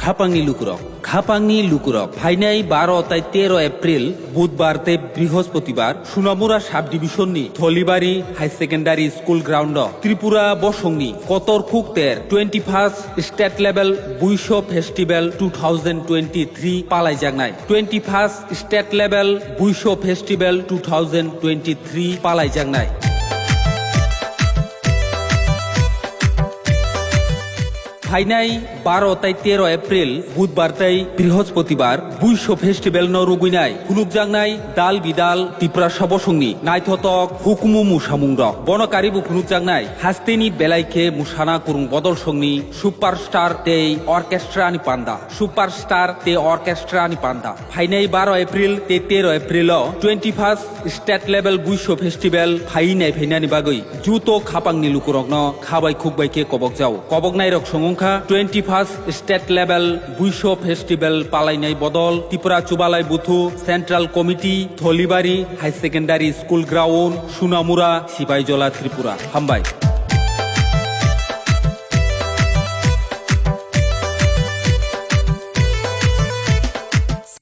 খাপাংনি লুকুরক ফাইনাই 12 তাই 13 এপ্রিল বুধবার তে বৃহস্পতিবার সুনামুরা সাব ডিভিশননি Thalibari high secondary school ground Tripura বসংনি কতর খুকতের 21st state level Buisu festival 2023 পালাই জাগনাই 21st state level Buisu festival 2023 পালাই জাগনাই ফাইনাই 12 তাই 13 এপ্রিল বুধবার তাই বৃহস্পতিবার বুইসো ফেস্টিভ্যাল ন রুগুইনাই ফুনুকজাংনাই দাল বিদাল ত্রিপুরা সবসংনি নাইথতক হুকুমু মুসামুংর বনকারিবু ফুনুকজাংনাই হাস্তেনি বেলাইকে মুসানা কুরুং বদল সংনি সুপারস্টার তে অর্কেস্ট্রা নি পান্ডা ফাইনাই 12 এপ্রিল তে 13 April 21st state level Buisu festival ফাইনাই ফাইনানি বাগৈ জুতো খাপাংনি লুকুরগ্ন খাবাই খুকবাইকে কবক যাও কবকনাই রক সংখ্যা 21st state level Buisu festival পালাইনাই বদল ত্রিপুরা চুবালাই বুথু central committee Thalibari high secondary school ground Sonamura সিপাইজলা ত্রিপুরা হামবাই।